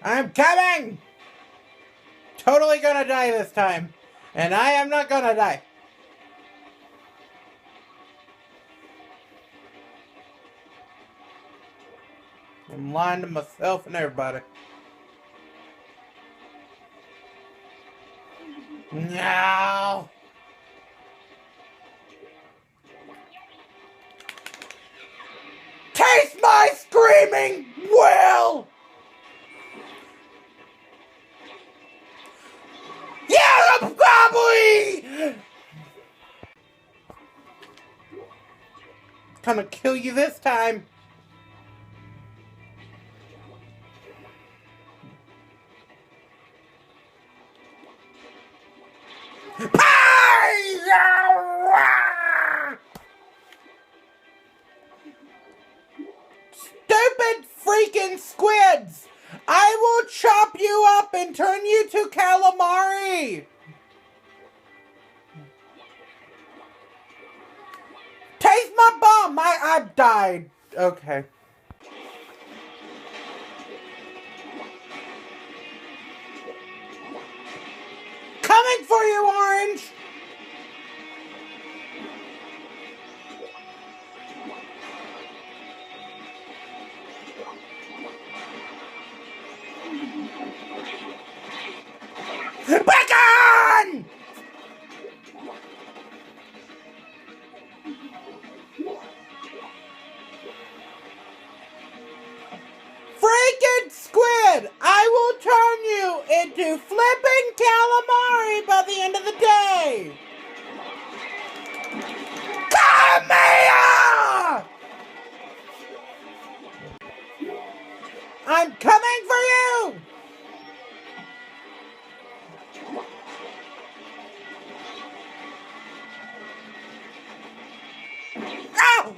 I'm coming! Totally gonna die this time. And I am not gonna die. I'm lying to myself and everybody. No! Taste my screaming will! Yeah, probably! Gonna kill you this time. Stupid freaking squids! I will chop you up and turn you to calamari! Taste my bomb! I've died. Okay. Coming for you, Orange! Back on! Freaking squid! I will turn you into flipping calamari by the end of the day! Come here! I'm coming for you! Ow!